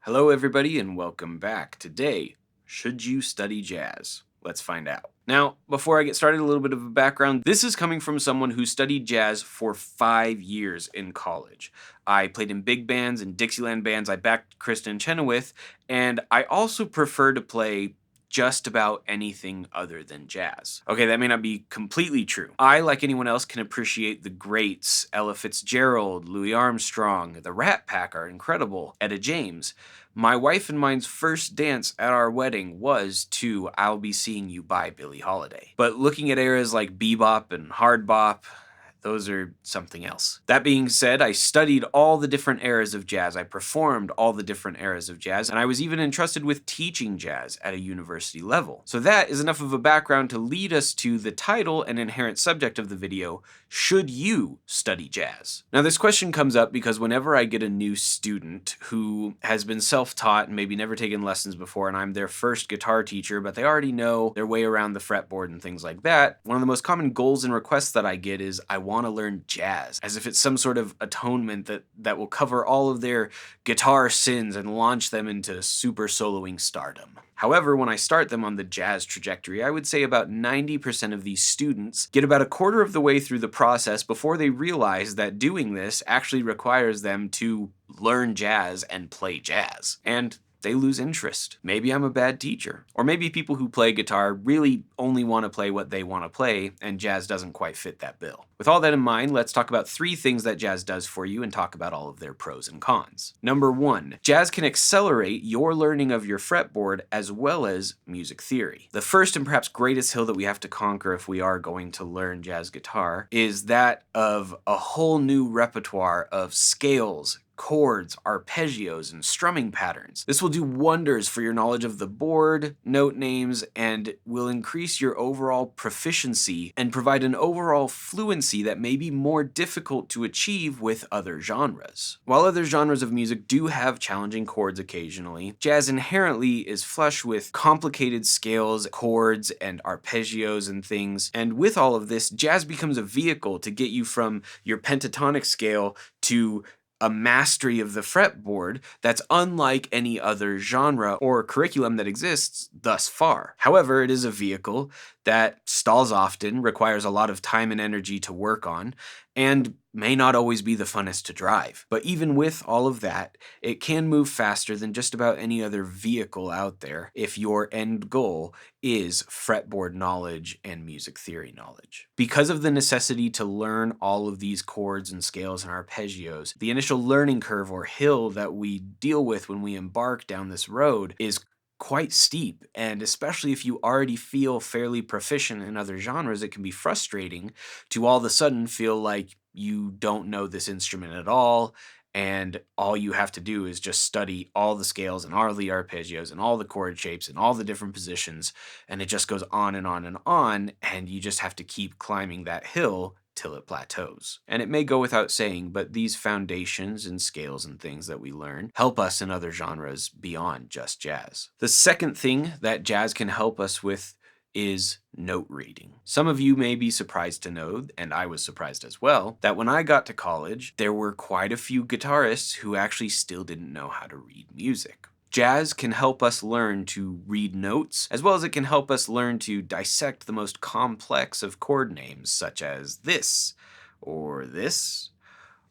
Hello everybody and welcome back. Today, should you study jazz? Let's find out. Now, before I get started, a little bit of a background. This is coming from someone who studied jazz for 5 years in college. I played in big bands and Dixieland bands I backed Kristen Chenoweth, and I also prefer to play just about anything other than jazz. Okay, that may not be completely true. I, like anyone else, can appreciate the greats. Ella Fitzgerald, Louis Armstrong, the Rat Pack are incredible, Etta James. My wife and mine's first dance at our wedding was to I'll Be Seeing You by Billie Holiday. But looking at eras like bebop and hard bop, those are something else. That being said, I studied all the different eras of jazz. I performed all the different eras of jazz, and I was even entrusted with teaching jazz at a university level. So that is enough of a background to lead us to the title and inherent subject of the video: should you study jazz? Now this question comes up because whenever I get a new student who has been self-taught and maybe never taken lessons before, and I'm their first guitar teacher, but they already know their way around the fretboard and things like that, one of the most common goals and requests that I get is, I want to learn jazz, as if it's some sort of atonement that will cover all of their guitar sins and launch them into super soloing stardom. However, when I start them on the jazz trajectory, I would say about 90% of these students get about a quarter of the way through the process before they realize that doing this actually requires them to learn jazz and play jazz. And they lose interest. Maybe I'm a bad teacher. Or maybe people who play guitar really only want to play what they want to play, and jazz doesn't quite fit that bill. With all that in mind, let's talk about 3 things that jazz does for you and talk about all of their pros and cons. Number 1, jazz can accelerate your learning of your fretboard as well as music theory. The first and perhaps greatest hill that we have to conquer if we are going to learn jazz guitar is that of a whole new repertoire of scales, chords, arpeggios, and strumming patterns. This will do wonders for your knowledge of the board, note names, and will increase your overall proficiency and provide an overall fluency that may be more difficult to achieve with other genres. While other genres of music do have challenging chords occasionally, jazz inherently is flush with complicated scales, chords, and arpeggios and things. And with all of this, jazz becomes a vehicle to get you from your pentatonic scale to a mastery of the fretboard that's unlike any other genre or curriculum that exists thus far. However, it is a vehicle that stalls often, requires a lot of time and energy to work on, and may not always be the funnest to drive. But even with all of that, it can move faster than just about any other vehicle out there if your end goal is fretboard knowledge and music theory knowledge. Because of the necessity to learn all of these chords and scales and arpeggios, the initial learning curve or hill that we deal with when we embark down this road is quite steep, and especially if you already feel fairly proficient in other genres, it can be frustrating to all of a sudden feel like you don't know this instrument at all, and all you have to do is just study all the scales and all the arpeggios and all the chord shapes and all the different positions, and it just goes on and on and on, and you just have to keep climbing that hill till it plateaus. And it may go without saying, but these foundations and scales and things that we learn help us in other genres beyond just jazz. The second thing that jazz can help us with is note reading. Some of you may be surprised to know, and I was surprised as well, that when I got to college, there were quite a few guitarists who actually still didn't know how to read music. Jazz can help us learn to read notes, as well as it can help us learn to dissect the most complex of chord names, such as this, or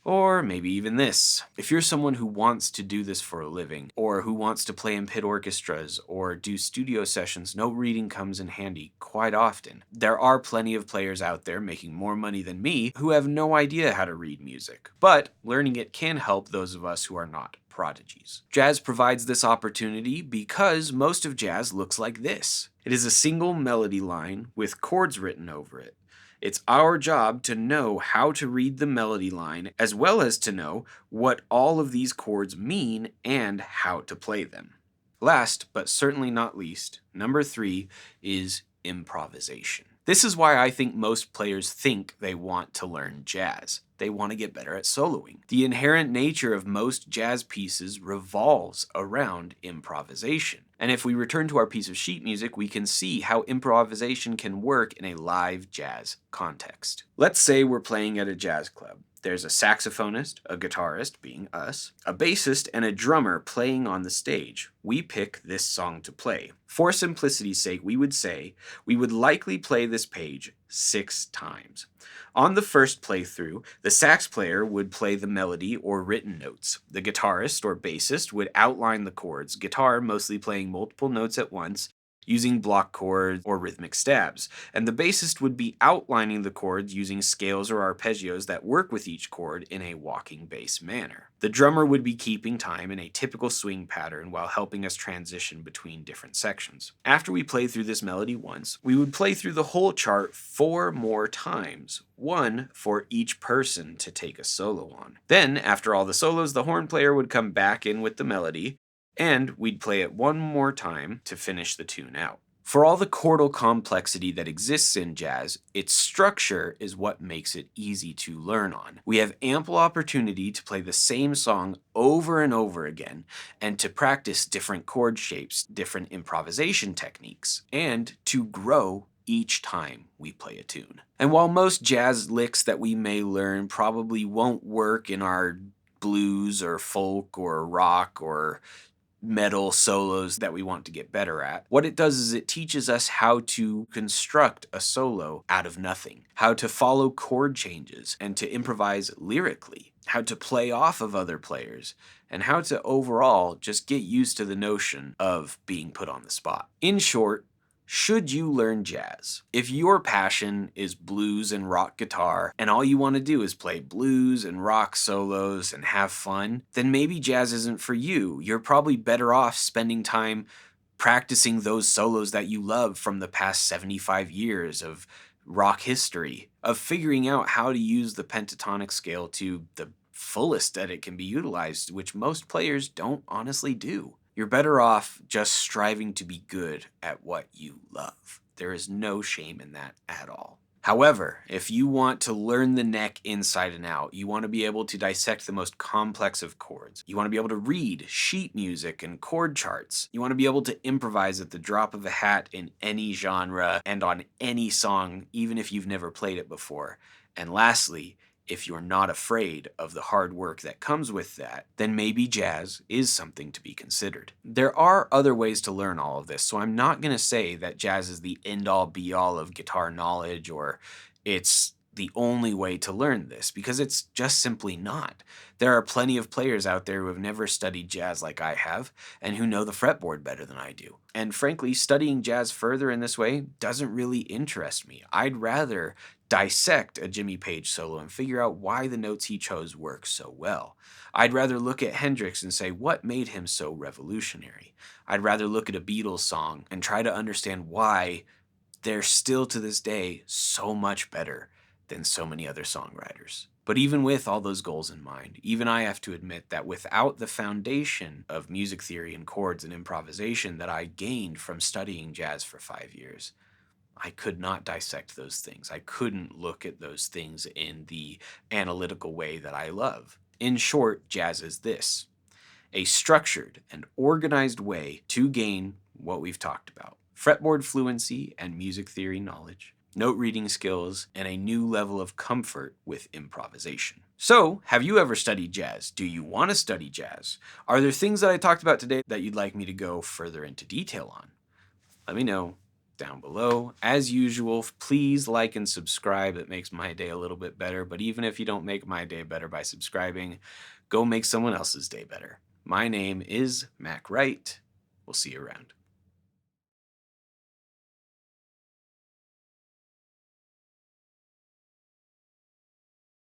Or maybe even this. If you're someone who wants to do this for a living, or who wants to play in pit orchestras, or do studio sessions, note reading comes in handy quite often. There are plenty of players out there making more money than me who have no idea how to read music, but learning it can help those of us who are not prodigies. Jazz provides this opportunity because most of jazz looks like this. It is a single melody line with chords written over it. It's our job to know how to read the melody line as well as to know what all of these chords mean and how to play them. Last, but certainly not least, number 3 is improvisation. This is why I think most players think they want to learn jazz. They want to get better at soloing. The inherent nature of most jazz pieces revolves around improvisation. And if we return to our piece of sheet music, we can see how improvisation can work in a live jazz context. Let's say we're playing at a jazz club. There's a saxophonist, a guitarist, being us, a bassist, and a drummer playing on the stage. We pick this song to play. For simplicity's sake, we would say we would likely play this page 6 times. On the first playthrough, the sax player would play the melody or written notes. The guitarist or bassist would outline the chords, guitar mostly playing multiple notes at once, using block chords or rhythmic stabs, and the bassist would be outlining the chords using scales or arpeggios that work with each chord in a walking bass manner. The drummer would be keeping time in a typical swing pattern while helping us transition between different sections. After we played through this melody once, we would play through the whole chart 4 more times, 1 for each person to take a solo on. Then, after all the solos, the horn player would come back in with the melody, and we'd play it 1 more time to finish the tune out. For all the chordal complexity that exists in jazz, its structure is what makes it easy to learn on. We have ample opportunity to play the same song over and over again, and to practice different chord shapes, different improvisation techniques, and to grow each time we play a tune. And while most jazz licks that we may learn probably won't work in our blues or folk or rock or metal solos that we want to get better at, what it does is it teaches us how to construct a solo out of nothing, how to follow chord changes and to improvise lyrically, how to play off of other players, and how to overall just get used to the notion of being put on the spot. In short, should you learn jazz? If your passion is blues and rock guitar, and all you want to do is play blues and rock solos and have fun, then maybe jazz isn't for you. You're probably better off spending time practicing those solos that you love from the past 75 years of rock history, of figuring out how to use the pentatonic scale to the fullest that it can be utilized, which most players don't honestly do. You're better off just striving to be good at what you love. There is no shame in that at all. However, if you want to learn the neck inside and out, you want to be able to dissect the most complex of chords, you want to be able to read sheet music and chord charts, you want to be able to improvise at the drop of a hat in any genre and on any song, even if you've never played it before, and lastly, if you're not afraid of the hard work that comes with that, then maybe jazz is something to be considered. There are other ways to learn all of this, so I'm not going to say that jazz is the end-all be-all of guitar knowledge or it's the only way to learn this, because it's just simply not. There are plenty of players out there who have never studied jazz like I have and who know the fretboard better than I do. And frankly, studying jazz further in this way doesn't really interest me. I'd rather dissect a Jimmy Page solo and figure out why the notes he chose work so well. I'd rather look at Hendrix and say, what made him so revolutionary? I'd rather look at a Beatles song and try to understand why they're still to this day so much better than so many other songwriters. But even with all those goals in mind, even I have to admit that without the foundation of music theory and chords and improvisation that I gained from studying jazz for 5 years, I could not dissect those things. I couldn't look at those things in the analytical way that I love. In short, jazz is this: a structured and organized way to gain what we've talked about: fretboard fluency and music theory knowledge, note reading skills, and a new level of comfort with improvisation. So, have you ever studied jazz? Do you want to study jazz? Are there things that I talked about today that you'd like me to go further into detail on? Let me know down below. As usual, please like and subscribe. It makes my day a little bit better. But even if you don't make my day better by subscribing, go make someone else's day better. My name is Mac Wright. We'll see you around.